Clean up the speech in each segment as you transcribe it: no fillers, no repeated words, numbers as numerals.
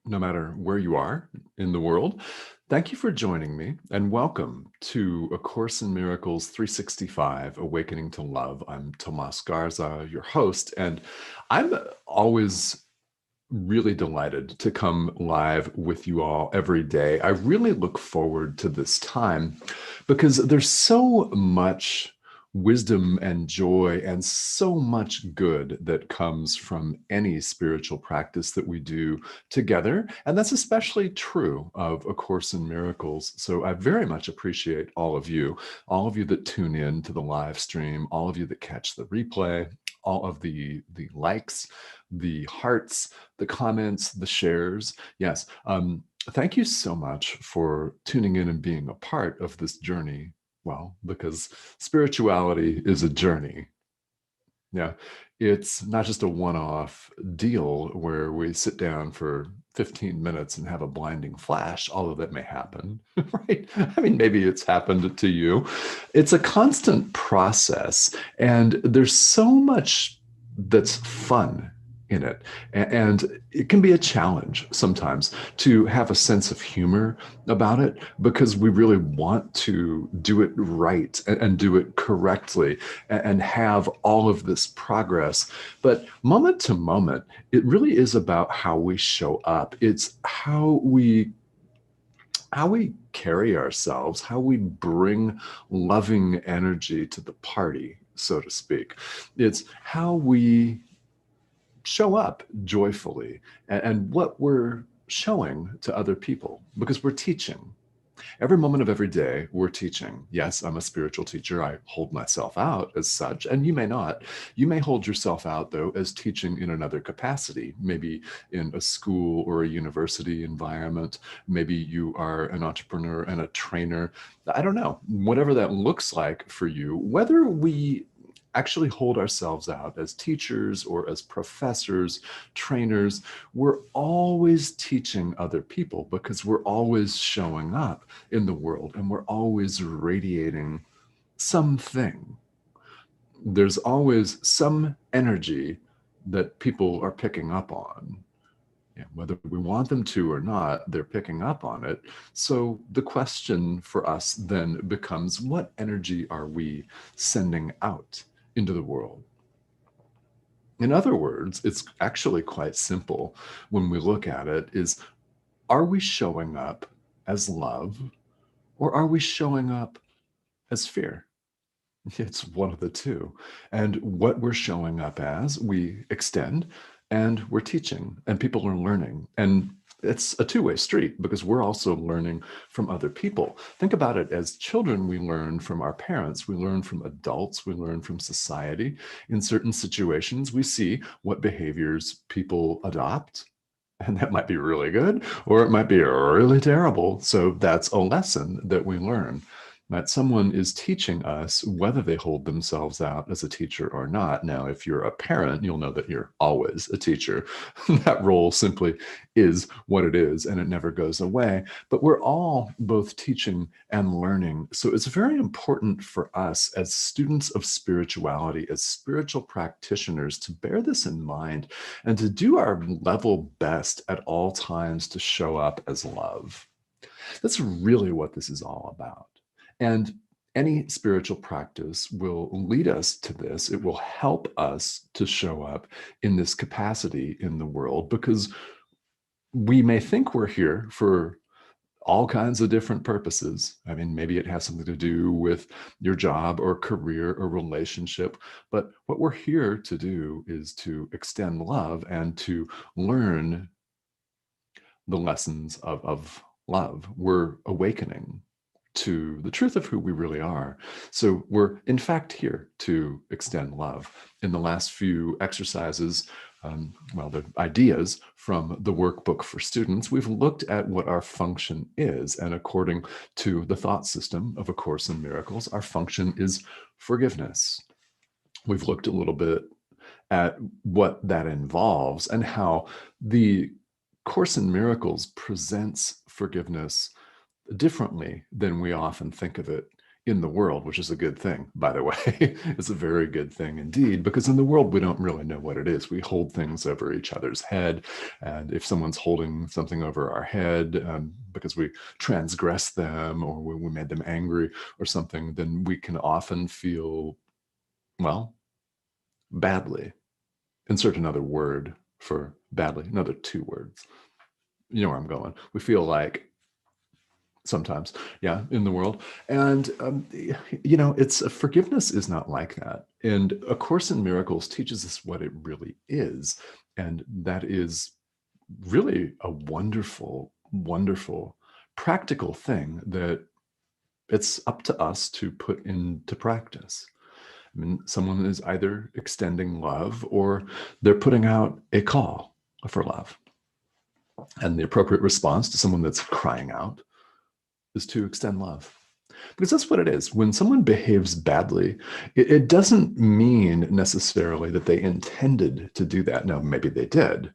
no matter where you are in the world. Thank you for joining me and welcome to A Course in Miracles 365, Awakening to Love. I'm Tomás Garza, your host, and I'm always really delighted to come live with you all every day. I really look forward to this time because there's so much wisdom and joy and so much good that comes from any spiritual practice that we do together. And that's especially true of A Course in Miracles. So I very much appreciate all of you that tune in to the live stream, all of you that catch the replay, all of the likes, the hearts, the comments, the shares. Yes. Thank you so much for tuning in and being a part of this journey. Well, because spirituality is a journey. Yeah. It's not just a one-off deal where we sit down for 15 minutes and have a blinding flash, although that may happen, right? I mean, maybe it's happened to you. It's a constant process, and there's so much that's fun in it. And it can be a challenge sometimes to have a sense of humor about it because we really want to do it right and do it correctly and have all of this progress. But moment to moment, it really is about how we show up. It's how we carry ourselves, how we bring loving energy to the party, so to speak. It's how we show up joyfully and what we're showing to other people because we're teaching. Every moment of every day, we're teaching. Yes, I'm a spiritual teacher. I hold myself out as such, and you may not. You may hold yourself out, though, as teaching in another capacity, maybe in a school or a university environment. Maybe you are an entrepreneur and a trainer. I don't know, whatever that looks like for you, whether we actually hold ourselves out as teachers or as professors, trainers, we're always teaching other people because we're always showing up in the world and we're always radiating something. There's always some energy that people are picking up on. Yeah, whether we want them to or not, they're picking up on it. So the question for us then becomes, what energy are we sending out into the world? In other words, it's actually quite simple when we look at it is, are we showing up as love or are we showing up as fear? It's one of the two. And what we're showing up as, we extend and we're teaching and people are learning. And it's a two-way street because we're also learning from other people. Think about it as children, we learn from our parents, we learn from adults, we learn from society. In certain situations, we see what behaviors people adopt. And that might be really good, or it might be really terrible. So that's a lesson that we learn. That someone is teaching us whether they hold themselves out as a teacher or not. Now, if you're a parent, you'll know that you're always a teacher. That role simply is what it is, and it never goes away. But we're all both teaching and learning. So it's very important for us as students of spirituality, as spiritual practitioners, to bear this in mind and to do our level best at all times to show up as love. That's really what this is all about. And any spiritual practice will lead us to this. It will help us to show up in this capacity in the world because we may think we're here for all kinds of different purposes. I mean, maybe it has something to do with your job or career or relationship, but what we're here to do is to extend love and to learn the lessons of love. We're awakening to the truth of who we really are. So we're in fact here to extend love. In the last few exercises, the ideas from the workbook for students, we've looked at what our function is. And according to the thought system of A Course in Miracles, our function is forgiveness. We've looked a little bit at what that involves and how the Course in Miracles presents forgiveness differently than we often think of it in the world, which is a good thing, by the way. It's a very good thing indeed, because in the world, we don't really know what it is. We hold things over each other's head. And if someone's holding something over our head because we transgressed them or we made them angry or something, then we can often feel, well, badly. Insert another word for badly, another two words. You know where I'm going. We feel like, sometimes, yeah, in the world. And, it's forgiveness is not like that. And A Course in Miracles teaches us what it really is. And that is really a wonderful, wonderful, practical thing that it's up to us to put into practice. I mean, someone is either extending love or they're putting out a call for love. And the appropriate response to someone that's crying out is to extend love. Because that's what it is. When someone behaves badly, it doesn't mean necessarily that they intended to do that. Now, maybe they did,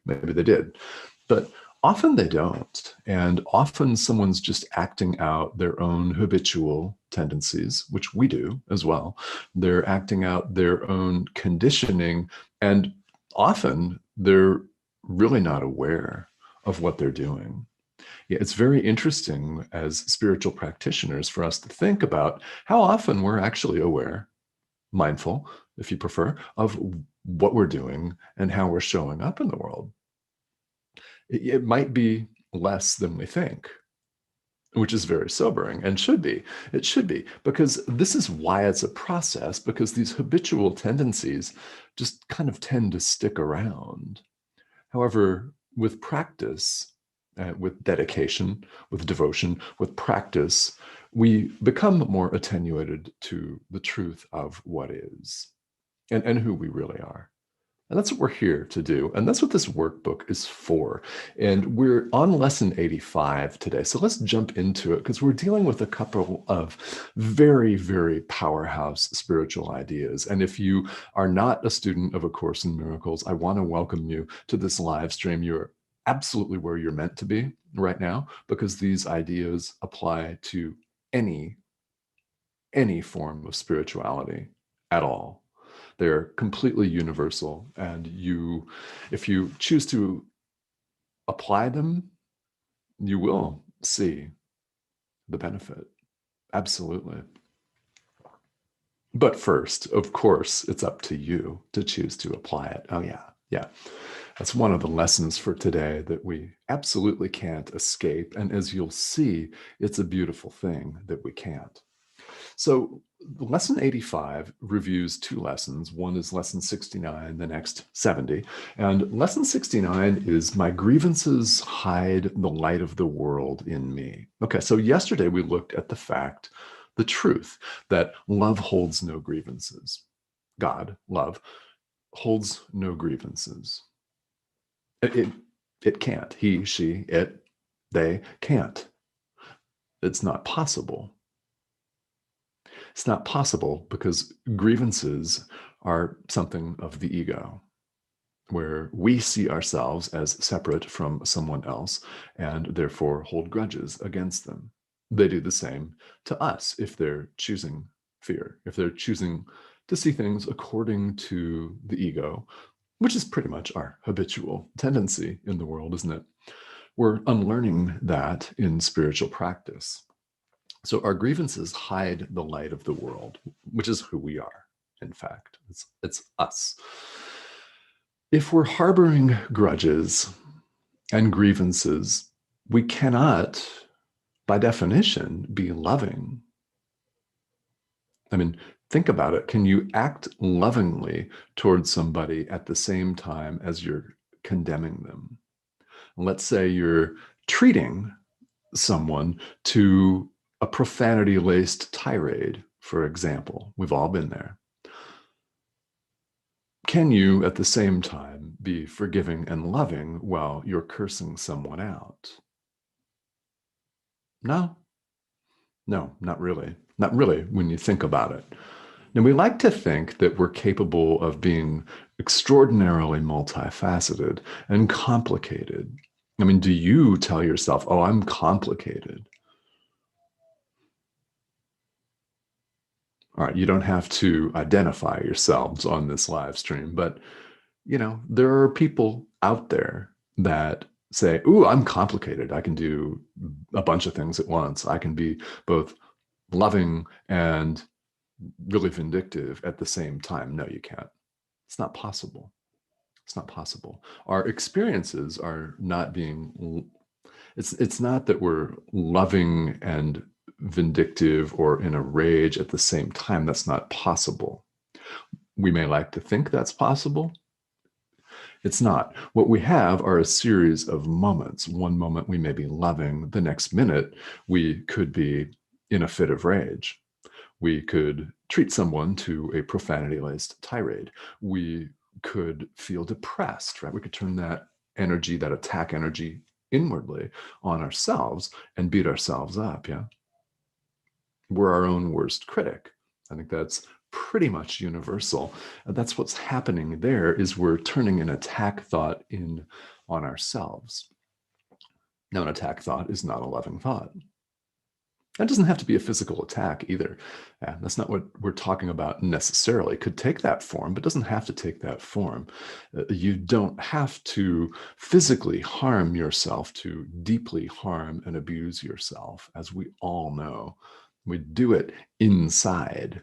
but often they don't. And often someone's just acting out their own habitual tendencies, which we do as well. They're acting out their own conditioning, and often they're really not aware of what they're doing. Yeah, it's very interesting as spiritual practitioners for us to think about how often we're actually aware, mindful, if you prefer, of what we're doing and how we're showing up in the world. It might be less than we think, which is very sobering and should be. It should be, because this is why it's a process, because these habitual tendencies just kind of tend to stick around. However, with practice, with dedication, with devotion, with practice, we become more attenuated to the truth of what is and who we really are. And that's what we're here to do. And that's what this workbook is for. And we're on lesson 85 today. So let's jump into it, because we're dealing with a couple of very, very powerhouse spiritual ideas. And if you are not a student of A Course in Miracles, I want to welcome you to this live stream. You're absolutely where you're meant to be right now, because these ideas apply to any form of spirituality at all. They're completely universal, and if you choose to apply them, you will see the benefit. Absolutely. But first, of course, it's up to you to choose to apply it. Oh, yeah. Yeah. That's one of the lessons for today that we absolutely can't escape. And as you'll see, it's a beautiful thing that we can't. So lesson 85 reviews two lessons. One is lesson 69, the next 70. And lesson 69 is my grievances hide the light of the world in me. Okay, so yesterday we looked at the truth, that love holds no grievances. God, love, holds no grievances. It can't. He, she, it, they can't. It's not possible. It's not possible because grievances are something of the ego, where we see ourselves as separate from someone else and therefore hold grudges against them. They do the same to us if they're choosing fear, if they're choosing to see things according to the ego, which is pretty much our habitual tendency in the world, isn't it? We're unlearning that in spiritual practice. So our grievances hide the light of the world, which is who we are, in fact. It's us. If we're harboring grudges and grievances, we cannot, by definition, be loving. I mean, think about it. Can you act lovingly towards somebody at the same time as you're condemning them? Let's say you're treating someone to a profanity-laced tirade, for example. We've all been there. Can you, at the same time, be forgiving and loving while you're cursing someone out? No, not really. Not really when you think about it. Now, we like to think that we're capable of being extraordinarily multifaceted and complicated. I mean, do you tell yourself, oh, I'm complicated? All right, you don't have to identify yourselves on this live stream, but there are people out there that say, "Ooh, I'm complicated. I can do a bunch of things at once. I can be both loving and really vindictive at the same time." No, you can't. It's not possible. It's not possible. Our experiences are not being, it's not that we're loving and vindictive or in a rage at the same time. That's not possible. We may like to think that's possible. It's not. What we have are a series of moments. One moment we may be loving, the next minute we could be in a fit of rage. We could treat someone to a profanity-laced tirade. We could feel depressed, right? We could turn that energy, that attack energy, inwardly on ourselves and beat ourselves up, yeah? We're our own worst critic. I think that's pretty much universal. That's what's happening there, is we're turning an attack thought in on ourselves. Now, an attack thought is not a loving thought. That doesn't have to be a physical attack either. That's not what we're talking about necessarily. It could take that form, but doesn't have to take that form. You don't have to physically harm yourself to deeply harm and abuse yourself, as we all know. We do it inside.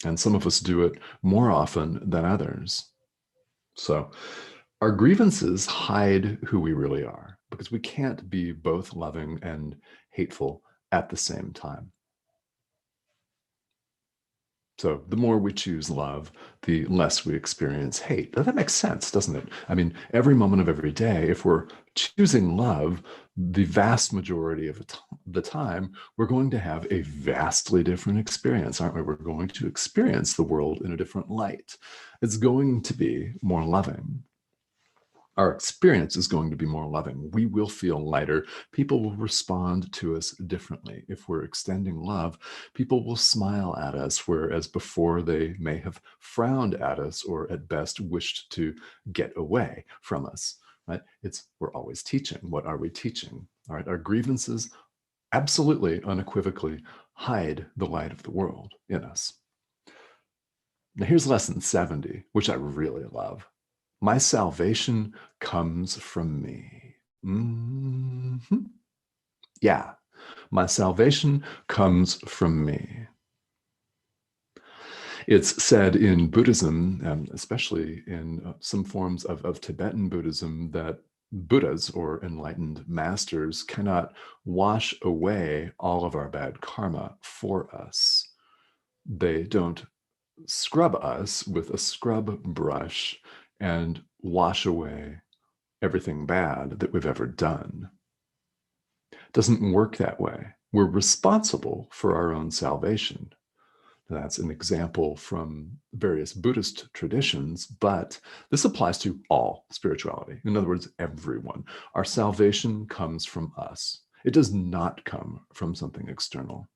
And some of us do it more often than others. So our grievances hide who we really are, because we can't be both loving and hateful at the same time. So the more we choose love, the less we experience hate. Now, that makes sense, doesn't it? I mean, every moment of every day, if we're choosing love, the vast majority of the time, we're going to have a vastly different experience, aren't we? We're going to experience the world in a different light. It's going to be more loving. Our experience is going to be more loving. We will feel lighter. People will respond to us differently. If we're extending love, people will smile at us, whereas before they may have frowned at us or at best wished to get away from us, right? We're always teaching. What are we teaching? All right, our grievances absolutely, unequivocally hide the light of the world in us. Now here's lesson 70, which I really love. My salvation comes from me. Mm-hmm. Yeah, my salvation comes from me. It's said in Buddhism, especially in some forms of Tibetan Buddhism, that Buddhas or enlightened masters cannot wash away all of our bad karma for us. They don't scrub us with a scrub brush and wash away everything bad that we've ever done. It doesn't work that way. We're responsible for our own salvation. That's an example from various Buddhist traditions, but this applies to all spirituality. In other words, everyone. Our salvation comes from us. It does not come from something external.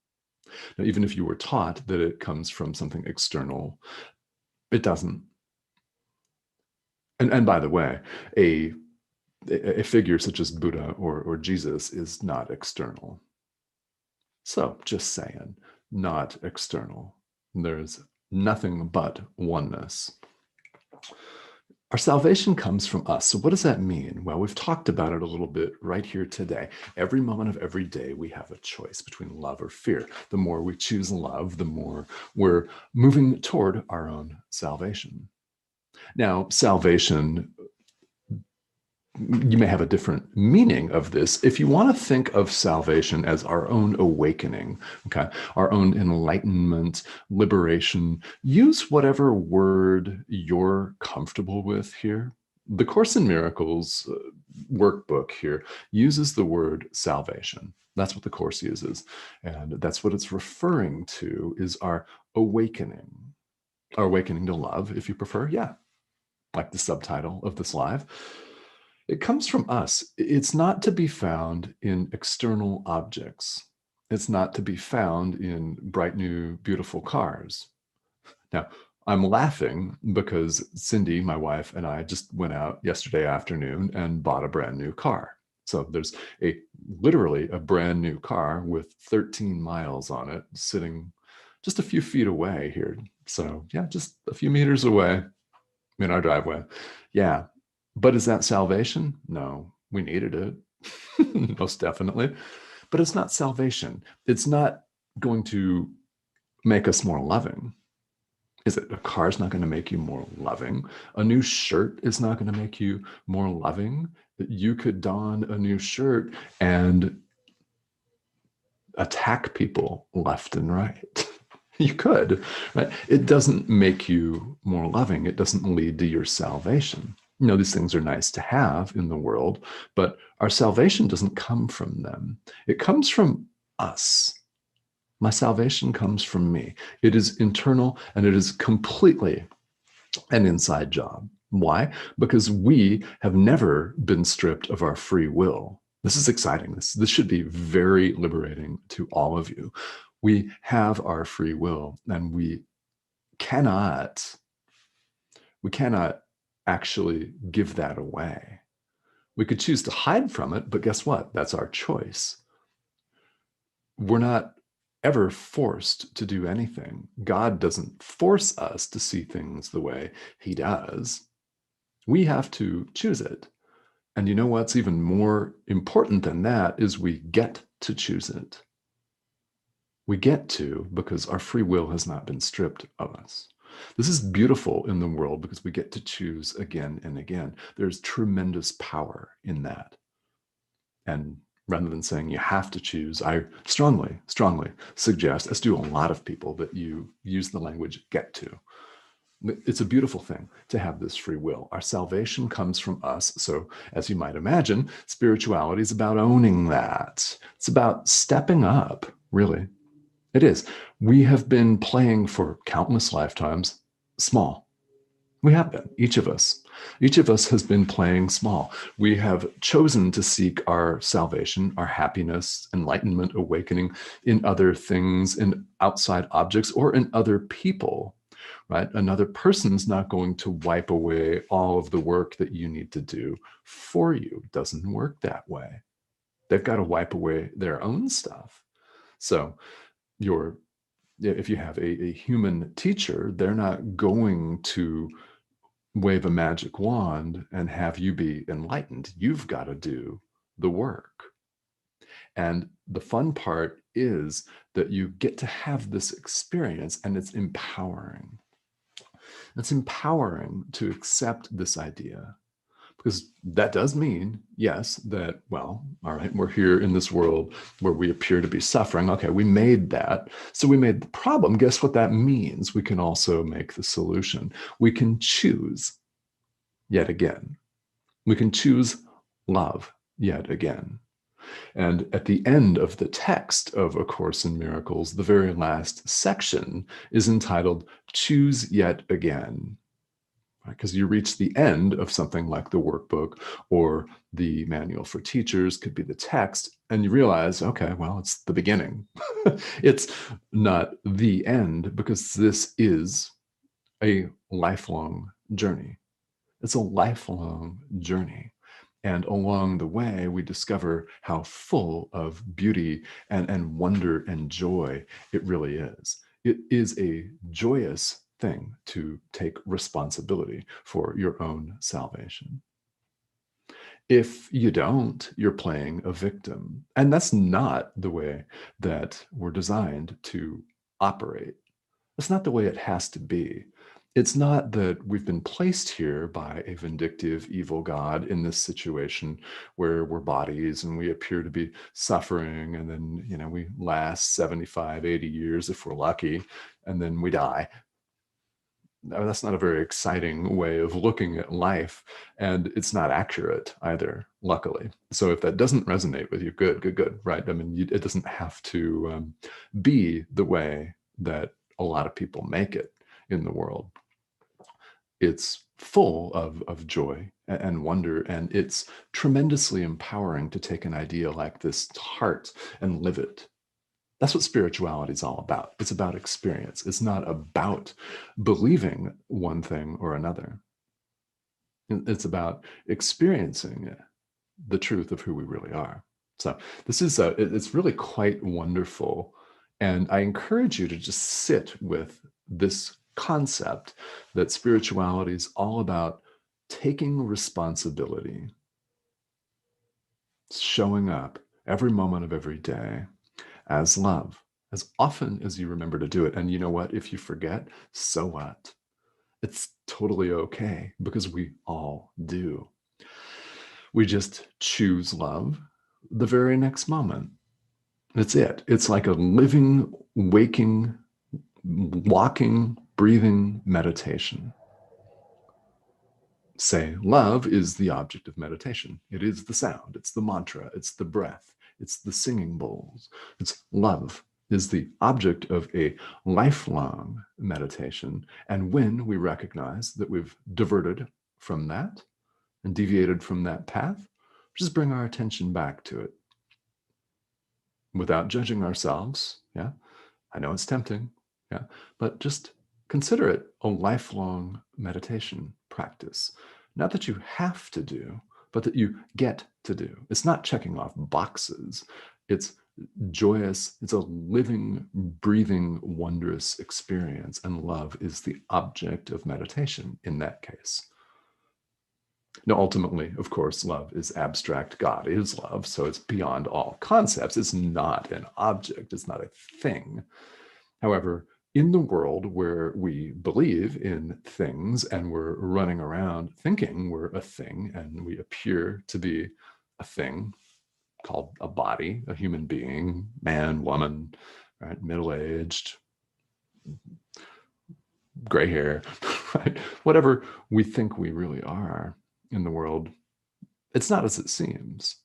Now, even if you were taught that it comes from something external, it doesn't. And by the way, a figure such as Buddha or Jesus is not external. So just saying, not external. There's nothing but oneness. Our salvation comes from us. So what does that mean? Well, we've talked about it a little bit right here today. Every moment of every day, we have a choice between love or fear. The more we choose love, the more we're moving toward our own salvation. Now, salvation, you may have a different meaning of this. If you want to think of salvation as our own awakening, okay, our own enlightenment, liberation, use whatever word you're comfortable with here. The Course in Miracles workbook here uses the word salvation. That's what the Course uses. And that's what it's referring to, is our awakening. Our awakening to love, if you prefer. Yeah, like the subtitle of this live. It comes from us. It's not to be found in external objects. It's not to be found in bright new, beautiful cars. Now, I'm laughing because Cindy, my wife, and I just went out yesterday afternoon and bought a brand new car. So there's literally a brand new car with 13 miles on it sitting just a few feet away here. So yeah, just a few meters away in our driveway. Yeah. But is that salvation? No, we needed it. Most definitely. But it's not salvation. It's not going to make us more loving. Is it? A car's not going to make you more loving. A new shirt is not going to make you more loving. You could don a new shirt and attack people left and right. You could, right? It doesn't make you more loving. It doesn't lead to your salvation. These things are nice to have in the world, but our salvation doesn't come from them. It comes from us. My salvation comes from me. It is internal and it is completely an inside job. Why? Because we have never been stripped of our free will. This is exciting. This should be very liberating to all of you. We have our free will, and cannot we cannot actually give that away. We could choose to hide from it, but guess what? That's our choice. We're not ever forced to do anything. God doesn't force us to see things the way he does. We have to choose it. And you know what's even more important than that is we get to choose it. We get to because our free will has not been stripped of us. This is beautiful in the world because we get to choose again and again. There's tremendous power in that. And rather than saying you have to choose, I strongly, strongly suggest, as do a lot of people, that you use the language get to. It's a beautiful thing to have this free will. Our salvation comes from us. So, as you might imagine, spirituality is about owning that. It's about stepping up, really. It is. We have been playing for countless lifetimes small. We have been, each of us. Each of us has been playing small. We have chosen to seek our salvation, our happiness, enlightenment, awakening in other things, in outside objects, or in other people, right? Another person's not going to wipe away all of the work that you need to do for you. It doesn't work that way. They've got to wipe away their own stuff. So if you have a human teacher, they're not going to wave a magic wand and have you be enlightened. You've got to do the work. And the fun part is that you get to have this experience, and it's empowering. It's empowering to accept this idea, because that does mean, yes, that, well, all right, we're here in this world where we appear to be suffering. Okay, we made that. So we made the problem. Guess what that means? We can also make the solution. We can choose yet again. We can choose love yet again. And at the end of the text of A Course in Miracles, the very last section is entitled Choose Yet Again. Because you reach the end of something like the workbook or the manual for teachers, could be the text, and you realize, okay, well, it's the beginning. It's not the end, because this is a lifelong journey. It's a lifelong journey. And along the way, we discover how full of beauty and wonder and joy it really is. It is a joyous thing to take responsibility for your own salvation. If you don't, you're playing a victim. And that's not the way that we're designed to operate. That's not the way it has to be. It's not that we've been placed here by a vindictive, evil God in this situation where we're bodies and we appear to be suffering, and then, we last 75, 80 years if we're lucky, and then we die. That's not a very exciting way of looking at life, and it's not accurate either, luckily. So if that doesn't resonate with you, good, right? I mean, it doesn't have to be the way that a lot of people make it in the world. It's full of joy and wonder, and it's tremendously empowering to take an idea like this to heart and live it. That's what spirituality is all about. It's about experience. It's not about believing one thing or another. It's about experiencing the truth of who we really are. So this is it's really quite wonderful. And I encourage you to just sit with this concept that spirituality is all about taking responsibility, showing up every moment of every day as love, as often as you remember to do it. And you know what? If you forget, so what? It's totally okay, because we all do. We just choose love the very next moment. That's it. It's like a living, waking, walking, breathing meditation. Say, love is the object of meditation. It is the sound, it's the mantra, it's the breath, it's the singing bowls. It's love is the object of a lifelong meditation. And when we recognize that we've diverted from that and deviated from that path, just bring our attention back to it without judging ourselves. Yeah, I know it's tempting. Yeah, but just consider it a lifelong meditation practice. Not that you have to do, but that you get to do. It's not checking off boxes. It's joyous. It's a living, breathing, wondrous experience. And love is the object of meditation in that case. Now, ultimately, of course, love is abstract. God is love, so it's beyond all concepts. It's not an object. It's not a thing. However, in the world where we believe in things and we're running around thinking we're a thing and we appear to be a thing called a body, a human being, man, woman, right, middle-aged, gray hair, right? Whatever we think we really are in the world, it's not as it seems.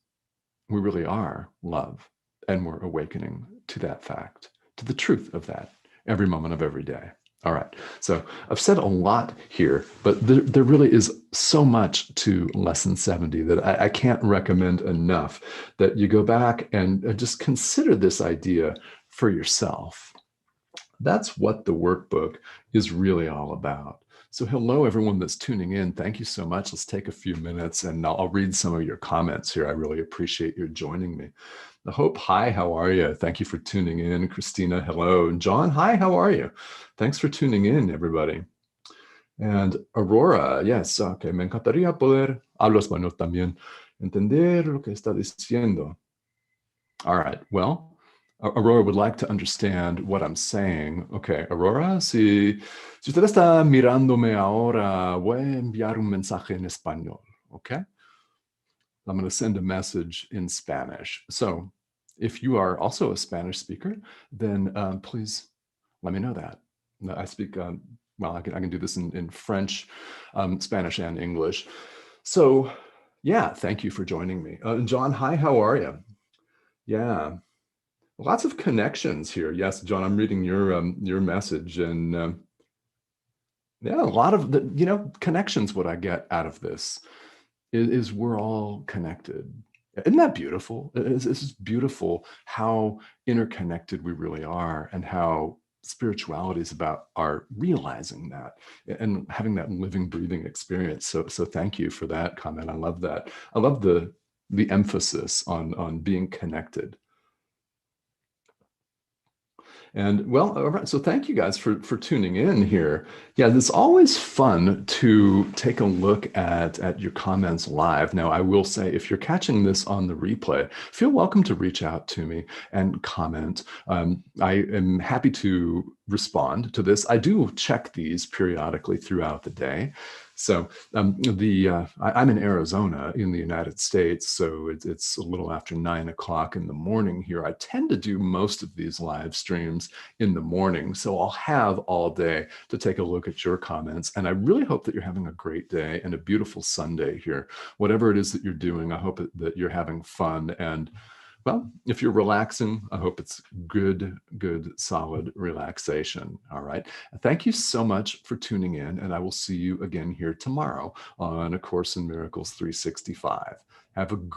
We really are love, and we're awakening to that fact, to the truth of that every moment of every day. All right, so I've said a lot here, but there really is so much to Lesson 70 that I can't recommend enough that you go back and just consider this idea for yourself. That's what the workbook is really all about. So hello, everyone that's tuning in. Thank you so much. Let's take a few minutes and I'll read some of your comments here. I really appreciate your joining me. The Hope, hi, how are you? Thank you for tuning in. Christina, hello. John, hi, how are you? Thanks for tuning in, everybody. And Aurora, yes, okay, me encantaría poder, hablo español también, entender lo que está diciendo. All right, well, Aurora would like to understand what I'm saying. Okay, Aurora, si usted está mirándome ahora, voy a enviar un mensaje en español, okay? I'm going to send a message in Spanish. So if you are also a Spanish speaker, then please let me know that. I speak, well, I can do this in French, Spanish, and English. So yeah, thank you for joining me. John, hi, how are you? Yeah. Lots of connections here. Yes, John, I'm reading your message, and yeah, a lot of the connections. What I get out of this is we're all connected. Isn't that beautiful? It's beautiful how interconnected we really are, and how spirituality is about our realizing that and having that living, breathing experience. So thank you for that comment. I love that. I love the emphasis on being connected. And well, all right. So thank you guys for tuning in here. Yeah, it's always fun to take a look at your comments live. Now, I will say, if you're catching this on the replay, feel welcome to reach out to me and comment. I am happy to respond to this. I do check these periodically throughout the day. So I'm in Arizona in the United States, so it's a little after 9 o'clock in the morning here. I tend to do most of these live streams in the morning, so I'll have all day to take a look at your comments. And I really hope that you're having a great day and a beautiful Sunday here. Whatever it is that you're doing, I hope that you're having fun. And well, if you're relaxing, I hope it's good, solid relaxation. All right. Thank you so much for tuning in, and I will see you again here tomorrow on A Course in Miracles 365. Have a great